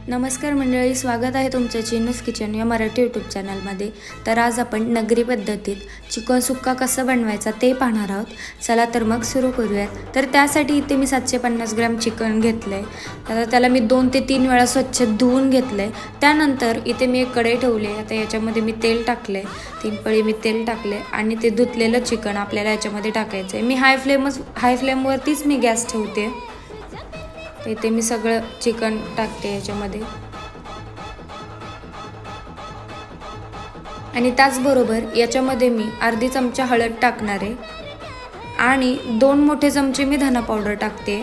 नमस्कार मंडळी, स्वागत आहे तुमच्या चिन्नूस किचन या मराठी यूट्यूब चॅनलमध्ये. तर आज आपण नगरी पद्धतीत चिकन सुक्का कसं बनवायचा ते पाहणार आहोत. चला तर मग सुरू करूयात. तर त्यासाठी इथे मी 750 ग्रॅम चिकन घेतलं आहे. आता त्याला मी 2 ते 3 वेळा स्वच्छ धुवून घेतलं आहे. त्यानंतर इथे मी एक कढई ठेवली आहे. आता याच्यामध्ये मी तेल टाकलं आहे, 3 पळी मी तेल टाकले आणि ते धुतलेलं चिकन आपल्याला याच्यामध्ये टाकायचं आहे. मी हाय फ्लेमवरतीच मी गॅस ठेवते. इथे मी सगळं चिकन टाकते याच्यामध्ये आणि त्याचबरोबर याच्यामध्ये मी अर्धी चमचा हळद टाकणार आहे आणि 2 मोठे चमचे मी धना पावडर टाकते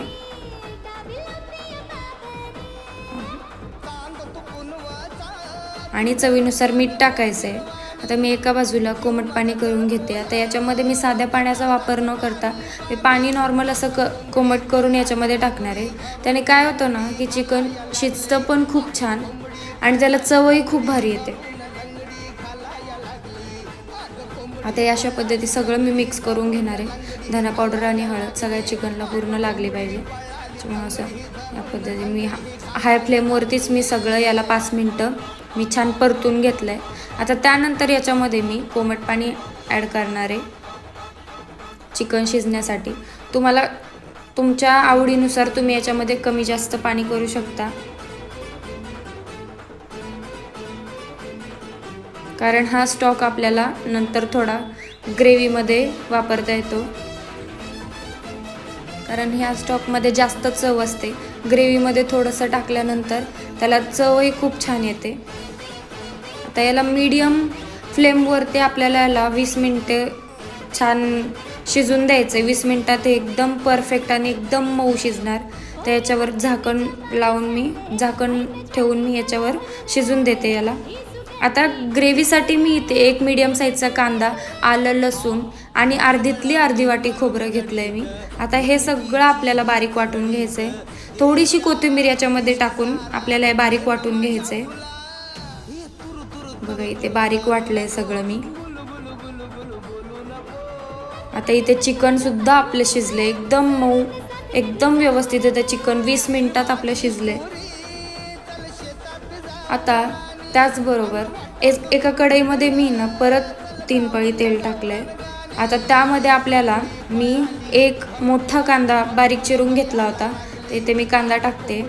आणि चवीनुसार मीठ टाकायचं आहे. आता मी एका बाजूला कोमट पाणी करून घेते. आता याच्यामध्ये मी साध्या पाण्याचा वापर न करता मी पाणी नॉर्मल असं कोमट करून याच्यामध्ये टाकणार आहे. त्याने काय होतं ना की चिकन शिजतं पण खूप छान आणि त्याला चवही खूप भारी येते. आता अशा पद्धती सगळं मी मिक्स करून घेणार आहे. धना पावडर आणि हळद सगळ्या चिकनला पूर्ण लागली पाहिजे. मग असं या पद्धतीने मी हाय फ्लेमवरतीच मी सगळं याला 5 मिनटं मी छान परतून घेतलं आहे. आता त्यानंतर याच्यामध्ये मी कोमट पाणी ॲड करणार आहे चिकन शिजण्यासाठी. तुम्हाला तुमच्या आवडीनुसार तुम्ही याच्यामध्ये कमी जास्त पाणी करू शकता, कारण हा स्टॉक आपल्याला नंतर थोडा ग्रेव्हीमध्ये वापरता येतो, कारण ह्या स्टॉकमध्ये जास्त चव असते. ग्रेव्हीमध्ये थोडंसं टाकल्यानंतर त्याला चवही खूप छान येते. आता याला मीडियम फ्लेमवरती आपल्याला याला 20 मिनटे छान शिजून द्यायचं आहे. 20 मिनटात हे एकदम परफेक्ट आणि एकदम मऊ शिजणार. तर याच्यावर झाकण ठेवून मी याच्यावर शिजून देते याला. आता ग्रेव्हीसाठी मी इथे एक मीडियम साईजचा कांदा, आलं, लसूण आणि अर्धी वाटी खोबरं घेतलं आहे मी. आता हे सगळं आपल्याला बारीक वाटून घ्यायचं आहे. थोडीशी कोथिंबीर याच्यामध्ये टाकून आपल्याला हे बारीक वाटून घ्यायचं आहे. बघा इथे बारीक वाटलंय सगळं मी. आता इथे चिकन सुद्धा आपलं शिजले एकदम मऊ, एकदम व्यवस्थित आहे चिकन. 20 मिनिटात आपलं शिजले. आता त्याचबरोबर एका कढईमध्ये मी ना परत 3 पळी तेल टाकलंय. आता त्यामध्ये आपल्याला मी एक मोठा कांदा बारीक चिरून घेतला होता, तर इथे मी कांदा टाकते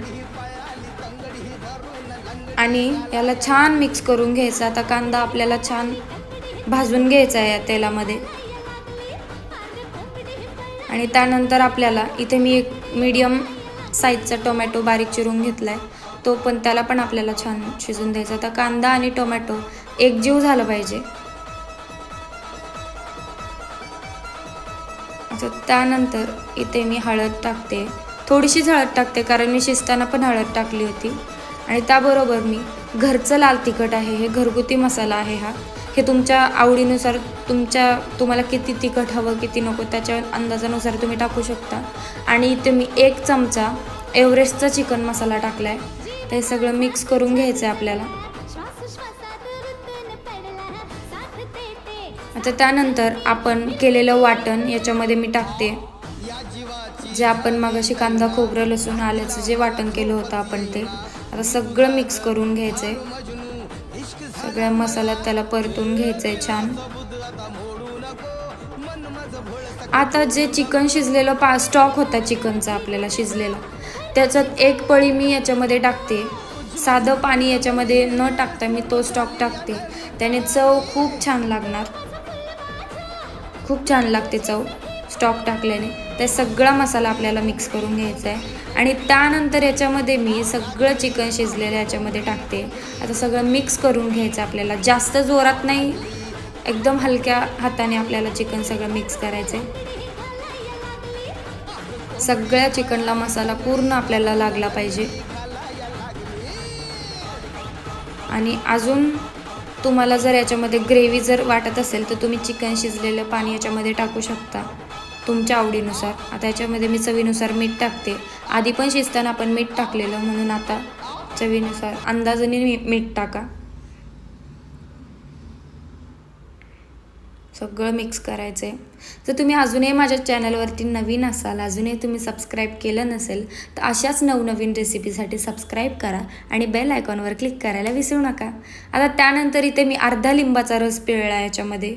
आणि याला छान मिक्स करून घ्यायचा. आता कांदा आपल्याला छान भाजून घ्यायचा आहे या तेलामध्ये. आणि त्यानंतर आपल्याला इथे मी एक मीडियम साईजचा टोमॅटो बारीक चिरून घेतला आहे, तो पण त्याला पण आपल्याला छान शिजून द्यायचा. आता कांदा आणि टोमॅटो एकजीव झालं पाहिजे. आता त्यानंतर इथे मी हळद टाकते, थोडीशीच हळद टाकते कारण मी शिजताना पण हळद टाकली होती. आणि त्याबरोबर मी घरचं लाल तिखट आहे, हे घरगुती मसाला आहे हा. हे तुमच्या आवडीनुसार तुम्हाला किती तिखट हवं किती नको त्याच्या अंदाजानुसार तुम्ही टाकू शकता. आणि इथे मी 1 चमचा एव्हरेस्टचा चिकन मसाला टाकला आहे. ते सगळं मिक्स करून घ्यायचं आहे आपल्याला. आता त्यानंतर आपण केलेलं वाटण याच्यामध्ये मी टाकते, जे आपण मगाशी कांदा, खोबरं, लसूण, आल्याचं जे वाटण केलं होतं आपण ते. आता सगळं मिक्स करून घ्यायचं आहे. सगळ्या मसाल्यात त्याला परतून घ्यायचं आहे छान. आता जे चिकन शिजलेलं स्टॉक होता चिकनचा आपल्याला शिजलेला, त्याच्यात 1 पळी मी याच्यामध्ये टाकते. साधं पाणी याच्यामध्ये न टाकता मी तो स्टॉक टाकते. त्याने चव खूप छान लागणार, खूप छान लागते चव स्टॉक टाकल्याने. ते सगळा मसाला आपल्याला मिक्स करून घ्यायचा आहे. आणि त्यानंतर याच्यामध्ये मी सगळं चिकन शिजलेलं याच्यामध्ये टाकते. आता सगळं मिक्स करून घ्यायचं आपल्याला, जास्त जोरात नाही, एकदम हलक्या हाताने आपल्याला चिकन सगळं मिक्स करायचं आहे. सगळ्या चिकनला मसाला पूर्ण आपल्याला लागला पाहिजे. आणि अजून तुम्हाला जर याच्यामध्ये ग्रेव्ही जर वाटत असेल तर तुम्ही चिकन शिजलेलं पाणी याच्यामध्ये टाकू शकता तुमच्या आवडीनुसार. आता याच्यामध्ये मी चवीनुसार मीठ टाकते. आधी पण शिजताना आपण मीठ टाकलेलं, म्हणून आता चवीनुसार अंदाजाने मीठ टाका. सगळं मिक्स करायचं आहे. जर तुम्ही अजूनही माझ्या चॅनलवरती नवीन असाल, अजूनही तुम्ही सबस्क्राईब केलं नसेल, तर अशाच नवनवीन रेसिपीसाठी सबस्क्राईब करा आणि बेल आयकॉनवर क्लिक करायला विसरू नका. आता त्यानंतर इथे मी अर्धा लिंबाचा रस पिळला याच्यामध्ये.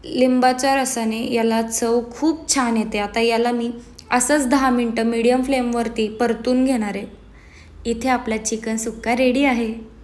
लिंबाच्या रसाने याला चव खूप छान येते. आता याला मी असंच 10 मिनटं मीडियम फ्लेमवरती परतून घेणार आहे. इथे आपला चिकन सुक्का रेडी आहे.